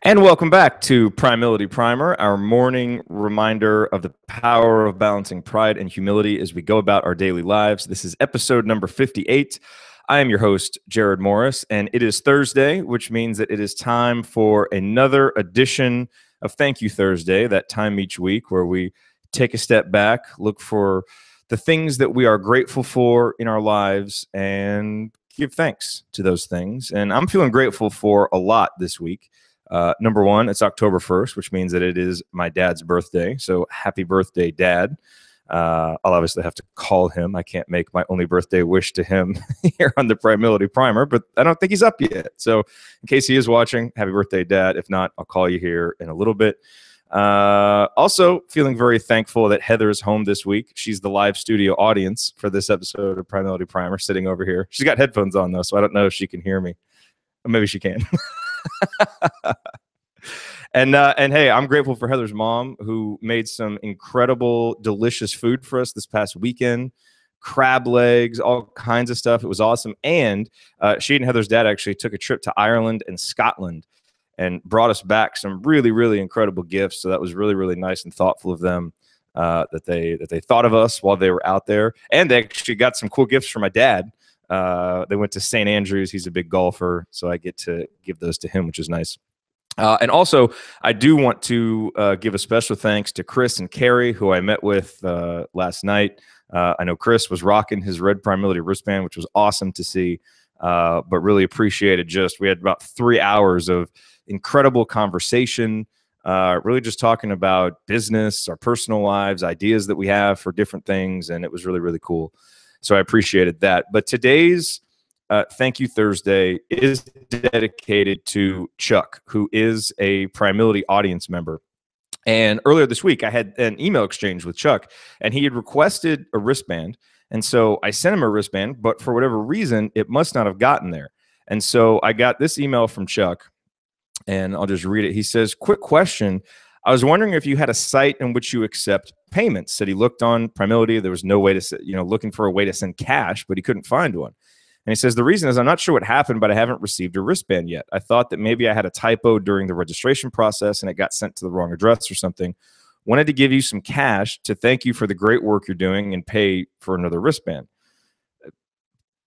And welcome back to Primility Primer, our morning reminder of the power of balancing pride and humility as we go about our daily lives. This is episode number 58. I am your host, Jared Morris, and it is Thursday, which means that it is time for another edition of Thank You Thursday, that time each week where we take a step back, look for the things that we are grateful for in our lives, and give thanks to those things. And I'm feeling grateful for a lot this week. Number one, it's October 1st, which means that it is my dad's birthday. So happy birthday, Dad. I'll obviously have to call him. I can't make my only birthday wish to him here on the Primility Primer, but I don't think he's up yet. So in case he is watching, happy birthday, Dad. If not, I'll call you here in a little bit. Also feeling very thankful that Heather is home this week. She's the live studio audience for this episode of Primility Primer, sitting over here. She's got headphones on, though, so I don't know if she can hear me. Or maybe she can. And hey, I'm grateful for Heather's mom, who made some incredible, delicious food for us this past weekend. Crab legs, all kinds of stuff. It was awesome. And she and Heather's dad actually took a trip to Ireland and Scotland and brought us back some really, really incredible gifts. So that was really, really nice and thoughtful of them, that they thought of us while they were out there. And they actually got some cool gifts for my dad. They went to St. Andrews. He's a big golfer, so I get to give those to him, which is nice. And also, I do want to give a special thanks to Chris and Carrie, who I met with last night. I know Chris was rocking his red Primility wristband, which was awesome to see, but really appreciated we had about 3 hours of incredible conversation, really just talking about business, our personal lives, ideas that we have for different things, and it was really, really cool. So I appreciated that. But today's Thank You Thursday is dedicated to Chuck, who is a Primility audience member. And earlier this week, I had an email exchange with Chuck, and he had requested a wristband. And so I sent him a wristband, but for whatever reason, it must not have gotten there. And so I got this email from Chuck, and I'll just read it. He says, "Quick question. I was wondering if you had a site in which you accept payments." Said he looked on Primility. There was no way to, looking for a way to send cash, but he couldn't find one. And he says, "The reason is I'm not sure what happened, but I haven't received a wristband yet. I thought that maybe I had a typo during the registration process and it got sent to the wrong address or something. Wanted to give you some cash to thank you for the great work you're doing and pay for another wristband."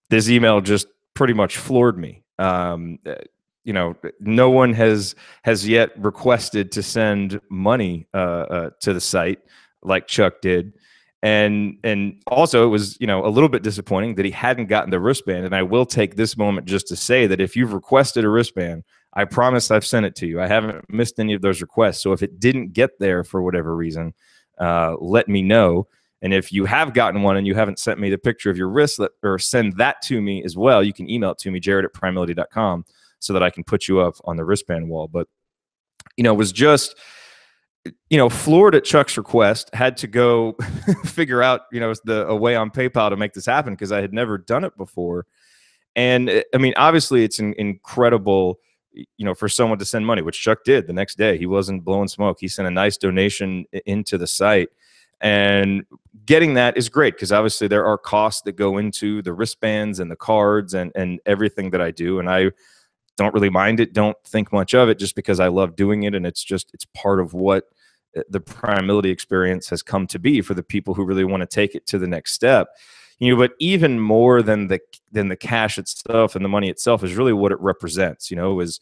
This email just pretty much floored me. No one has yet requested to send money to the site like Chuck did. And also it was, a little bit disappointing that he hadn't gotten the wristband. And I will take this moment just to say that if you've requested a wristband, I promise I've sent it to you. I haven't missed any of those requests. So if it didn't get there for whatever reason, let me know. And if you have gotten one and you haven't sent me the picture of your wristlet, or send that to me as well, you can email it to me, jared@primility.com, so that I can put you up on the wristband wall. But, it was just, floored at Chuck's request. Had to go figure out, a way on PayPal to make this happen, because I had never done it before. And I mean, obviously it's incredible, for someone to send money, which Chuck did the next day. He wasn't blowing smoke. He sent a nice donation into the site. And getting that is great, because obviously there are costs that go into the wristbands and the cards and everything that I do. And I don't really mind it, don't think much of it, just because I love doing it. And it's part of what the Primility experience has come to be for the people who really want to take it to the next step. But even more than the cash itself and the money itself is really what it represents. Is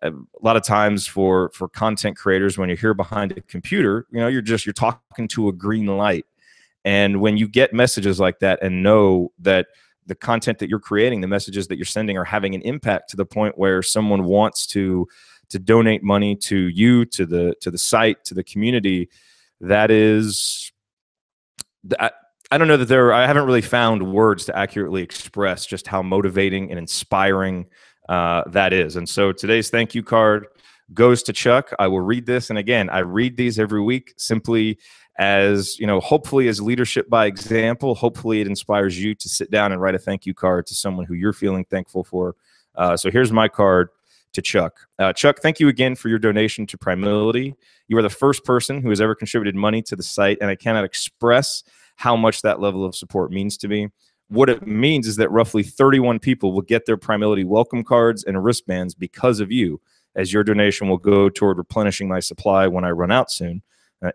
a lot of times for content creators, when you're here behind a computer, you're talking to a green light. And when you get messages like that and know that the content that you're creating, the messages that you're sending, are having an impact to the point where someone wants to donate money to you, to the site, to the community, that is, I don't know that I haven't really found words to accurately express just how motivating and inspiring that is. And so today's thank you card goes to Chuck. I will read this. And again, I read these every week simply as, hopefully as leadership by example. Hopefully it inspires you to sit down and write a thank you card to someone who you're feeling thankful for. So here's my card to Chuck. Chuck, thank you again for your donation to Primility. You are the first person who has ever contributed money to the site, and I cannot express how much that level of support means to me. What it means is that roughly 31 people will get their Primility welcome cards and wristbands because of you. as your donation will go toward replenishing my supply when I run out soon.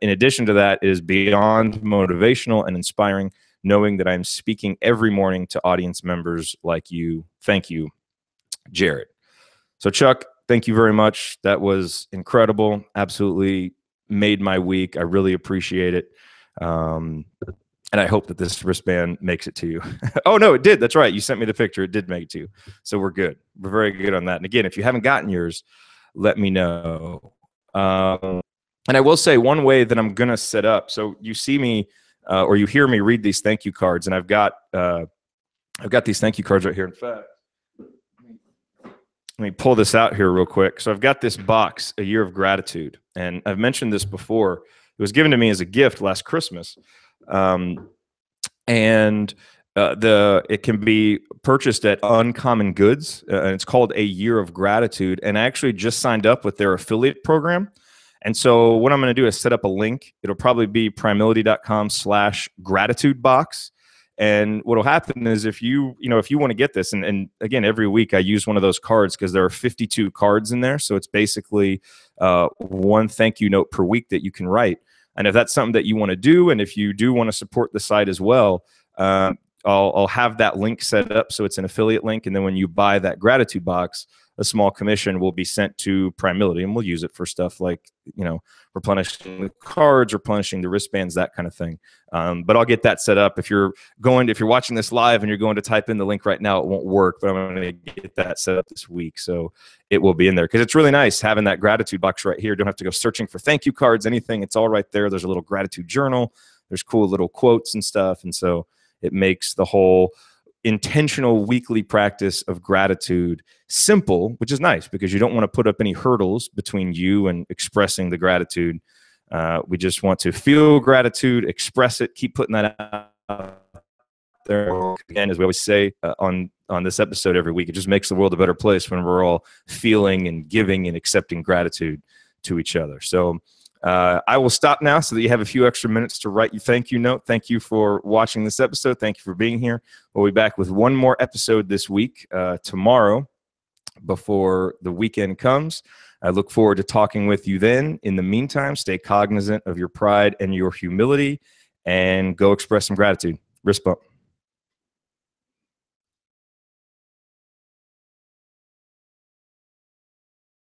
In addition to that, it is beyond motivational and inspiring knowing that I'm speaking every morning to audience members like you. Thank you, Jared. So, Chuck, thank you very much. That was incredible. Absolutely made my week. I really appreciate it. And I hope that this wristband makes it to you. Oh, no, it did. That's right. You sent me the picture. It did make it to you. So we're good. We're very good on that. And again, if you haven't gotten yours, let me know. And I will say one way that I'm going to set up. So you see me or you hear me read these thank you cards. And I've got these thank you cards right here. In fact, let me pull this out here real quick. So I've got this box, A Year of Gratitude. And I've mentioned this before. It was given to me as a gift last Christmas. It can be purchased at Uncommon Goods, and it's called A Year of Gratitude. And I actually just signed up with their affiliate program. And so what I'm going to do is set up a link. It'll probably be primility.com/gratitude box. And what'll happen is if you want to get this, and again, every week I use one of those cards because there are 52 cards in there. So it's basically one thank you note per week that you can write. And if that's something that you want to do, and if you do want to support the site as well, I'll have that link set up so it's an affiliate link. And then when you buy that gratitude box, a small commission will be sent to Primility, and we'll use it for stuff like, replenishing the cards, replenishing the wristbands, that kind of thing. But I'll get that set up. If you're watching this live and you're going to type in the link right now, it won't work, but I'm going to get that set up this week. So it will be in there because it's really nice having that gratitude box right here. Don't have to go searching for thank you cards, anything. It's all right there. There's a little gratitude journal. There's cool little quotes and stuff. And so it makes the whole intentional weekly practice of gratitude simple, which is nice because you don't want to put up any hurdles between you and expressing the gratitude. We just want to feel gratitude, express it, keep putting that out there. Again, as we always say on this episode every week, it just makes the world a better place when we're all feeling and giving and accepting gratitude to each other. So I will stop now so that you have a few extra minutes to write your thank you note. Thank you for watching this episode. Thank you for being here. We'll be back with one more episode this week, tomorrow, before the weekend comes. I look forward to talking with you then. In the meantime, stay cognizant of your pride and your humility and go express some gratitude. Wrist bump.